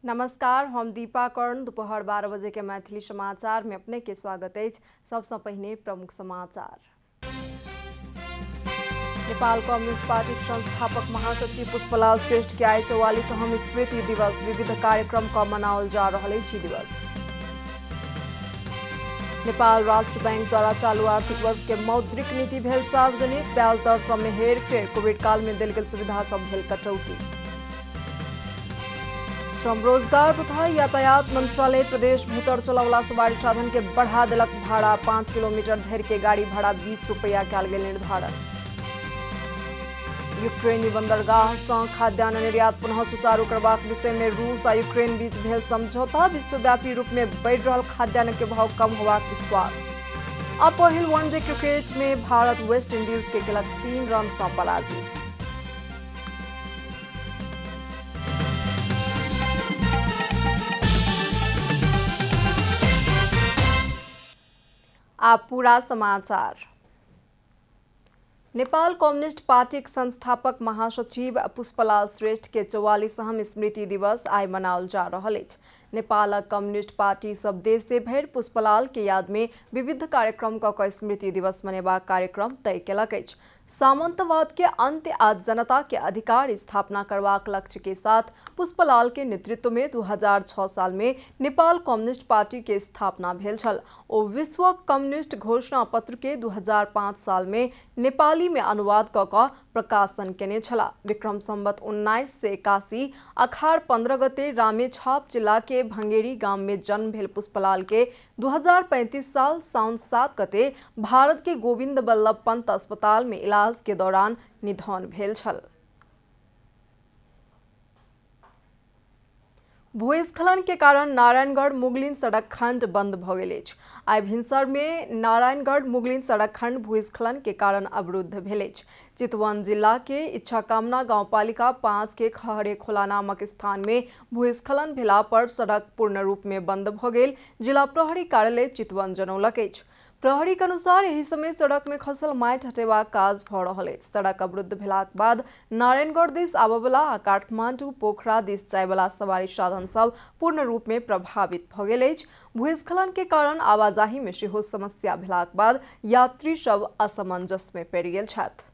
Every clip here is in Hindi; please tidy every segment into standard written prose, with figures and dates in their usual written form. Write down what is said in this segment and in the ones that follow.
नमस्कार, हम दीपा कर्ण। दोपहर 12 बजे के मैथिली समाचार में अपने के स्वागत है। सबसे पहले प्रमुख समाचार। नेपाल कम्युनिस्ट पार्टी संस्थापक महासचिव पुष्पलाल श्रेष्ठ के आए 44वां स्मृति दिवस। विविध कार्यक्रम का मनाओल जा रहा दिवस। नेपाल राष्ट्र बैंक द्वारा चालू आर्थिक वर्ष के मौद्रिक नीति भेल सार्वजनिक। ब्याज दर सब में हेरफेर। कोविड काल में दिल गेल सुविधा सब भेल कटौती। श्रम रोजगार तथा यातायात मंत्रालय प्रदेश भीतर चलवला सवारी साधन के बढ़ा दिलक भाड़ा। 5 किलोमीटर धरि के गाड़ी भाड़ा 20 रुपया कयल गेल निर्धारण। यूक्रेनी बंदरगाह सँ खाद्यान्न निर्यात पुनः सुचारू करबाक विषय में रूस आ यूक्रेन बीच भेल समझौता। विश्वव्यापी रूप में बढ़ि रहल खाद्यान्न के भाव कम होबाक विश्वास। आ पहिल वनडे क्रिकेट में भारत वेस्ट इंडीज के केलक 3 रन सँ पराजित। आप पूरा समाचार। नेपाल कम्युनिस्ट पार्टी संस्थापक महासचिव पुष्पलाल श्रेष्ठ के 44वां स्मृति दिवस आइ मनाओल जा रहा है। नेपाल कम्युनिस्ट पार्टी सब देश से भर पुष्पलाल के याद में विविध कार्यक्रम का स्मृति दिवस मनेबाक कार्यक्रम तय केलक अछि। सामंतवाद के अंत्य आ जनता के अधिकार स्थापना करबाक लक्ष्य के साथ पुष्पलाल के नेतृत्व में 2006 साल में नेपाल कम्युनिस्ट पार्टी के स्थापना भेल छल। ओ विश्व कम्युनिस्ट घोषणा पत्र के 2005 साल में नेपाली में अनुवाद क प्रकाशन केने छला। विक्रम संवत 1981 अखाड़ 15 गते रामेछाप जिला के भंगेरी गांव में जन्म भेल पुष्पलाल के 2035 साल साउन 7 गते भारत के गोविंद बल्लभ पंत अस्पताल में इलाज के दौरान निधन भेल छल। भूस्खलन के कारण नारायणगढ़ मुगलिन सड़क खंड बंद भ गेल अछि। आइ भिनसर में नारायणगढ़ मुगलिन सड़क खंड भूस्खलन के कारण अवरुद्ध भेल अछि। चितवन जिला के इच्छाकामना गांवपालिका 5 के खहरे खोला नामक स्थान में भूस्खलन भेला पर सड़क पूर्ण रूप में बंद भ गेल। जिला प्रहरी कार्यालय चितवन जनौलक अछि। प्रहरी के अनुसार यही समय सड़क में खसल माटि हटेबाक काज भ रहल अछि। सड़क अवरुद्ध भेलाक बाद नारायणगढ़ दिस आबयवला आ काठमांडू पोखरा दिस जायवला सवारी साधन सब पूर्ण रूप में प्रभावित भ गेल अछि। भूस्खलन के कारण आवाजाही में सेहो समस्या भेलाक बाद यात्री सब असमंजस में पड़ि गेल छथि।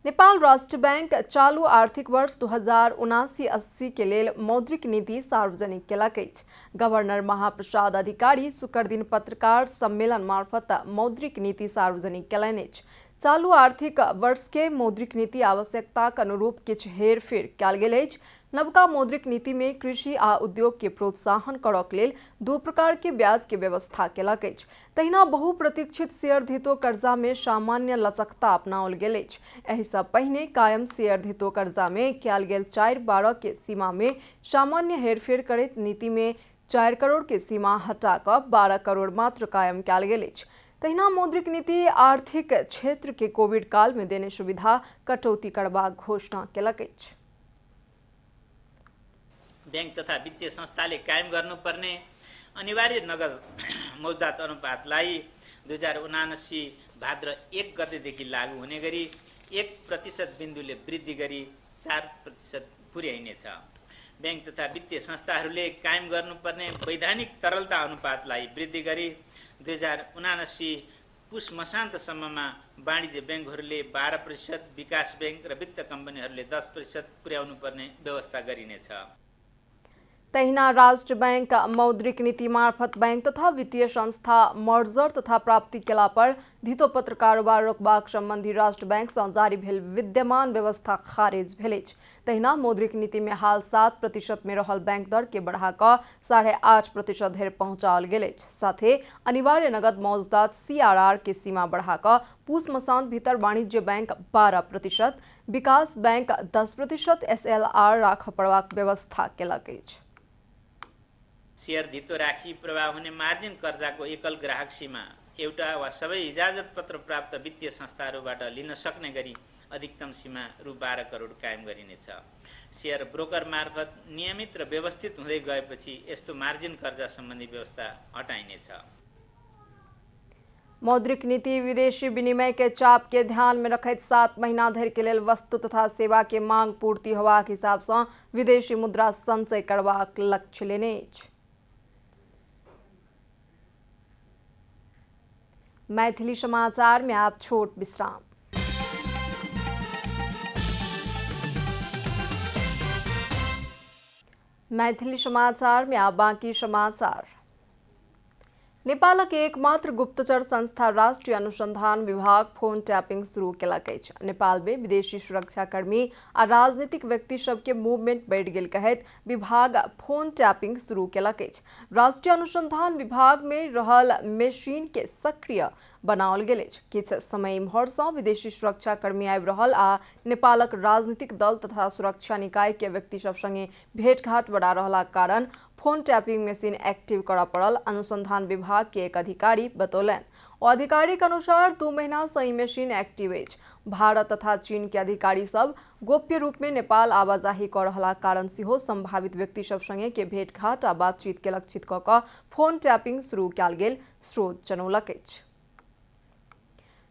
नेपाल राष्ट्र बैंक चालू आर्थिक वर्ष 2079-80 के लेल मौद्रिक नीति सार्वजनिक केलक अछि। गवर्नर महाप्रसाद अधिकारी शुक्र दिन पत्रकार सम्मेलन मार्फत मौद्रिक नीति सार्वजनिक केलनि अछि। चालू आर्थिक वर्ष के मौद्रिक नीति आवश्यकताक अनुरूप किछु हेरफेर कयल गेल अछि। नवका मौद्रिक नीति में कृषि आ उद्योग के प्रोत्साहन करक लेल 2 प्रकार के ब्याज के व्यवस्था केलक अछि। तहिना बहुप्रतीक्षित शेयर धितो कर्जा में सामान्य लचकता अपनाओल गेल अछि। एहि सँ पहिने कायम शेयर धितो कर्जा में कयल गेल 4-12 के सीमा में सामान्य हेरफेर करैत नीति में 4 करोड़ के सीमा हटा क 12 करोड़ मात्र कायम कयल गेल अछि। तहिना मौद्रिक नीति आर्थिक क्षेत्र के कोविड काल में देने सुविधा कटौती करबाक घोषणा केलक अछि। बैंक तथा वित्तीय संस्थाले कायम गर्नुपर्ने अनिवार्य नगद मौजदात अनुपातलाई 2079 भाद्र 1 गतेदेखि लागू हुने गरी 1% बिन्दुले वृद्धि गरी 4% पुर्याइनेछ। बैंक तथा वित्तीय संस्थाहरूले कायम गर्नुपर्ने वैधानिक तरलता अनुपातलाई वृद्धि गरी 2079 पुस मसान्तसम्ममा वाणिज्य बैंकहरूले 12%, विकास बैंक र वित्त कम्पनीहरूले 10% पुर्याउनुपर्ने व्यवस्था गरिनेछ। तहिना राष्ट्र बैंक मौद्रिक नीति मार्फत बैंक तथा वित्तीय संस्था मर्जर तथा प्राप्ति केला पर धितोपत्र कारोबार रोकबाक संबंधी राष्ट्र बैंक सँ जारी भेल विद्यमान व्यवस्था खारिज भेल अछि। तहिना मौद्रिक नीति में हाल 7% में रहल बैंक दर के बढ़ा क 8.5% धरि पहुंचाओल गेल अछि। साथे अनिवार्य नगद मौजदात CRR के सीमा बढ़ा क पूस मसांत भीतर वाणिज्य बैंक 12%, विकास बैंक 10% SLR राख पड़बाक व्यवस्था केलक अछि। शेयर धितो राखी प्रवाह हुने मार्जिन कर्जाको एकल ग्राहक सीमा एउटा वा सबै इजाजत पत्र प्राप्त वित्तीय संस्थाहरूबाट लिन सक्ने गरी अधिकतम सीमा रु 12 करोड कायम गरिनेछ। शेयर ब्रोकर मार्फत नियमित र व्यवस्थित हुँदै गएपछि यस्तो मार्जिन कर्जा सम्बन्धी व्यवस्था हटाइनेछ। मौद्रिक नीति विदेशी विनिमय के चाप के ध्यान में रखैत 7 महीना धरि के लेल वस्तु तथा सेवा के मांग पूर्ति होबाक हिसाब से विदेशी मुद्रा संचय करबाक लक्ष्य लेने अछि। मैथिली समाचार में आप छोट विश्राम। मैथिली समाचार में आप बाकी समाचार। नेपालक एकमात्र गुप्तचर संस्था राष्ट्रीय अनुसंधान विभाग फोन टैपिंग शुरू केलक अछि। नेपाल में विदेशी सुरक्षाकर्मी आ राजनीतिक व्यक्ति सबके मूवमेंट बढ़ि गेल कहैत विभाग फोन टैपिंग शुरू केलक अछि। राष्ट्रीय अनुसंधान विभाग में रहल मशीन के सक्रिय बनाओल गेल अछि। किछ समय इम्हर सँ विदेशी सुरक्षाकर्मी आबि रहल आ नेपालक राजनीतिक दल तथा सुरक्षा निकाय के व्यक्ति सब संगे भेंटघाट बढ़ा रहलाक कारण फोन टैपिंग मशीन एक्टिव करऽ पड़ल। अनुसंधान विभाग के एक अधिकारी बतौलन। अधिकारी के अनुसार 2 महीना से ई मशीन एक्टिव अछि। भारत तथा चीन के अधिकारी सब गोप्य रूप में नेपाल आवाजाही कऽ रहलाक कारण सेहो संभावित व्यक्ति सब संगे के भेंटघाट आ बातचीत के लक्षित कऽ कऽ फोन टैपिंग शुरू कयल गेल, स्रोत जनौलक अछि।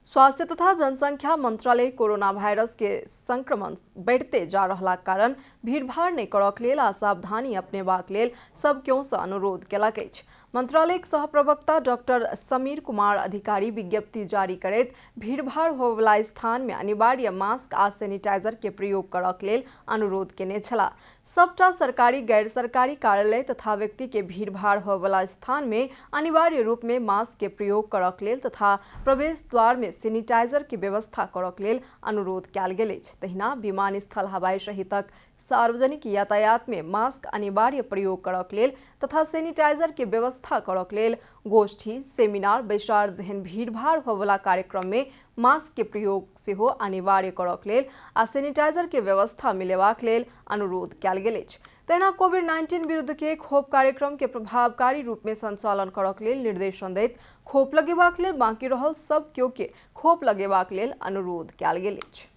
स्वास्थ्य तथा जनसंख्या मंत्रालय कोरोना वायरस के संक्रमण बढ़ते जा रहलाक कारण भीड़भाड़ नहीं करक लेल आ सावधानी अपनेबाक लेल सब केओ सँ अनुरोध केलक अछि। मंत्रालय के सहप्रवक्ता डॉक्टर समीर कुमार अधिकारी विज्ञप्ति जारी करैत भीड़भाड़ होबला स्थान में अनिवार्य मास्क आ सैनिटाइजर के प्रयोग करक लेल अनुरोध केने छलाह। सबटा सरकारी गैर सरकारी कार्यालय तथा व्यक्ति के भीड़भाड़ होबला स्थान में अनिवार्य रूप में मास्क के प्रयोग करक लेल तथा प्रवेश द्वार में सैनिटाइजर के व्यवस्था करक लेल अनुरोध कयल गेल अछि। तहिना विमानस्थल, हवाई सहितक सार्वजनिक यातायात में मास्क अनिवार्य प्रयोग करक लेल तथा सैनिटाइजर के व्यवस्था करक लेल गोष्ठी, सेमिनार, बैसार जेहन भीड़भाड़ होबला कार्यक्रम में मास्क के प्रयोग सेहो अनिवार्य करक लेल आ सैनिटाइजर के व्यवस्था मिलेबाक लेल अनुरोध कयल गेल अछि। तहिना कोविड-19 विरुद्ध के खोप कार्यक्रम के प्रभावकारी रूप में संचालन करक लेल निर्देशन दैत खोप लगेबाक लेल बाकी रहल सब केओ के खोप लगेबाक लेल अनुरोध कयल गेल अछि।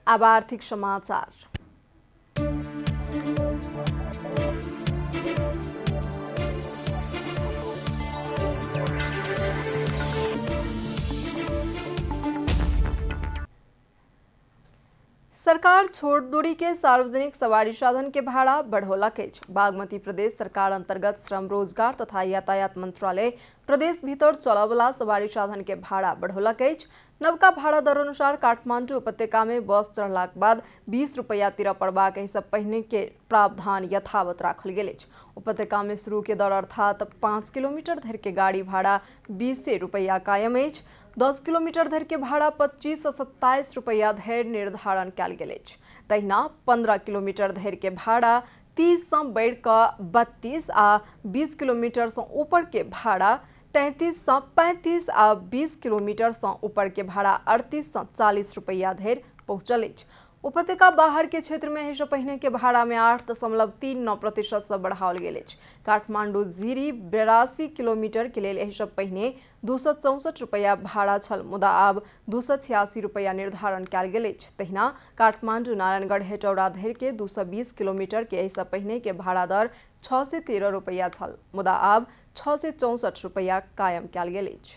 अब आर्थिक समाचार। सरकार छोट दूरी के सार्वजनिक सवारी साधन के भाड़ा बढ़ौलक अछि। बागमती प्रदेश सरकार अंतर्गत श्रम, रोजगार तथा यातायात मंत्रालय प्रदेश भीतर चलयवला सवारी साधन के भाड़ा बढ़ौलक अछि। नवका भाड़ा दर अनुसार काठमांडू उपत्यका में बस चढ़लाक बाद 20 रुपया तिरऽ पड़बाक एहि सँ पहिने के प्रावधान यथावत राखल गेल अछि। उपत्यका में शुरू के दर अर्थात 5 किलोमीटर धरि के गाड़ी भाड़ा 20 रुपया कायम अछि। 10 किलोमीटर धरि के भाड़ा 25 से 27 रुपया धरि निर्धारण कयल गेल अछि। तहिना 15 किलोमीटर धरि के भाड़ा 30 से बढ़ि कऽ 32 आ 20 किलोमीटर से ऊपर के भाड़ा 33 से 35 आ 20 किलोमीटर से ऊपर के भाड़ा 38 से 40 रुपया धरि पहुंचल अछि। उपत्यका बाहर के क्षेत्र में एहि सँ पहिने के भाड़ा में 8.39% से बढ़ाओल गेल अछि। काठमांडू जीरी 82 किलोमीटर के लेल एहि सँ पहिने 264 रुपया भाड़ा छल, मुदा आब 286 रुपया निर्धारण कयल गेल अछि। तहिना काठमांडू नारायणगढ़ हेटौड़ा धरि के 220 किलोमीटर के एहि सँ पहिने के भाड़ा दर 6 से 13 रुपया छल, मुदा आब 6 से 64 रुपया कायम कयल गेल अछि।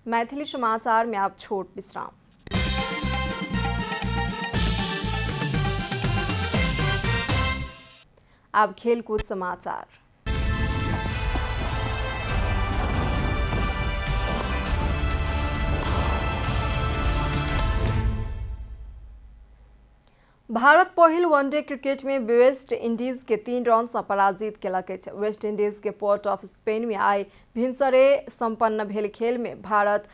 मैथिली समाचार में आप छोट विश्राम। अब खेलकूद समाचार। भारत पहिल वनडे क्रिकेट में वेस्ट इंडीज के 3 रन से पराजित केलक अछि। वेस्ट इंडीज के पोर्ट ऑफ स्पेन में आइ भिनसरे संपन्न भेल खेल में भारत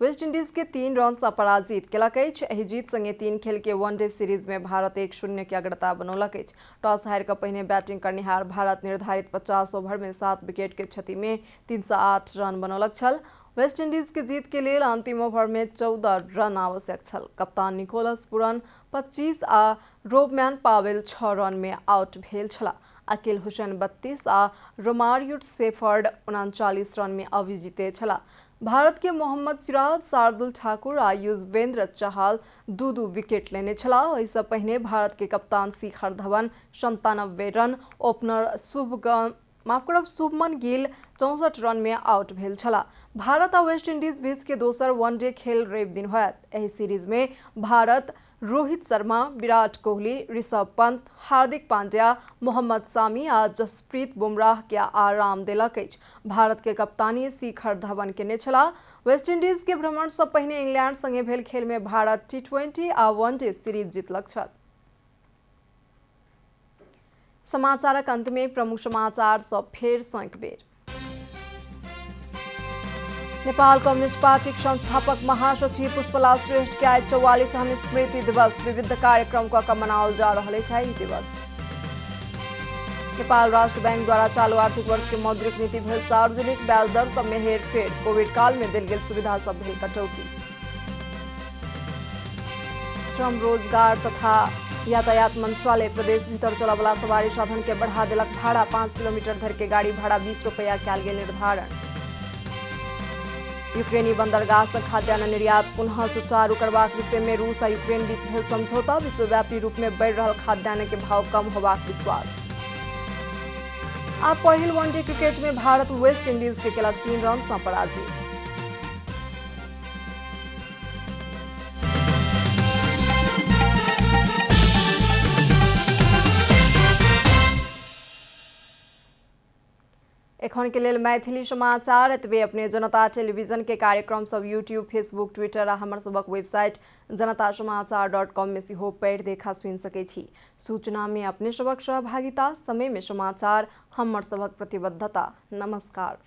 वेस्ट इंडीज के 3 रन से पराजित केलक अछि। एहि जीत संगे 3 खेल के वनडे सीरीज में भारत 1-0 के अग्रता बनौलक अछि। टॉस हारि कऽ पहिने बैटिंग करनिहार भारत निर्धारित 50 ओवर में 7 विकेट के क्षति में 308 रन बनौलक छल। वेस्ट इंडीज के जीत के लेल अंतिम ओवर में 14 रन आवश्यक छल। कप्तान निकोलस पुरन 25 आ रोबमैन पावेल 6 रन में आउट भेल छलाह। अकील हुसैन 32 आ रोमारियो शेफर्ड 39 रन में अविजेता छलाह। भारत के मोहम्मद सिराज, शार्दुल ठाकुर आ युजवेंद्र चहल 2-2 विकेट लेने छलाह। एहि सँ पहिने भारत के कप्तान Shikhar Dhawan 97 run, opener Shubman Gill 64 run में आउट भेल छला। भारत आ वेस्ट इंडीज बीच के दोसर वनडे खेल रवि दिन होयत। एहि सीरीज में भारत रोहित शर्मा, विराट कोहली, ऋषभ पंत, हार्दिक पांड्या, मोहम्मद सामी आ जसप्रीत बुमराह के आराम देलक अछि। भारत के कप्तानी शिखर धवन केने छला। वेस्ट इंडीज के भ्रमण से पहिने इंग्लैंड संगे भेल खेल में भारत T20 आ वनडे सीरीज जीतलक छल। समाचारक अंत में प्रमुख समाचार सब फेर सँ एक बेर। नेपाल कम्युनिस्ट पार्टी संस्थापक महासचिव पुष्पलाल श्रेष्ठ के आज 44वां स्मृति दिवस विविध कार्यक्रम क मनाओल जा रहल छै। ई दिवस नेपाल राष्ट्र बैंक द्वारा चालू आर्थिक वर्ष के मौद्रिक नीति भेल सार्वजनिक ब्याज दर सब में हेरफेर, कोविड काल में देल गेल सुविधा सब भेल कटौती। श्रम, रोजगार तथा यातायात मंत्रालय प्रदेश भीतर चलवला सवारी साधन के बढ़ा देलक भाड़ा। 5 किलोमीटर धरि के गाड़ी भाड़ा 20 रुपया कयल गेल निर्धारण। यूक्रेनी बंदरगाह से खाद्यान्न निर्यात पुनः सुचारू करबाक विषय में रूस आ यूक्रेन बीच भेल समझौता। विश्वव्यापी रूप में बढ़ि रहल खाद्यान्न के भाव कम होबाक विश्वास। आ पहिल वनडे क्रिकेट में भारत वेस्ट इंडीज के केलक 3 रन सँ पराजित। एखन के लेल मैथिली समाचार एतबे। अपने जनता टेलीविजन के कार्यक्रम सब यूट्यूब, फेसबुक, ट्विटर आ हमर सबक वेबसाइट जनतासमाचार.com में सेहो पढ़ि देखा सुनि सकै छी। सूचना में अपने सबक सहभागिता, समय में समाचार हमर सबक प्रतिबद्धता। नमस्कार।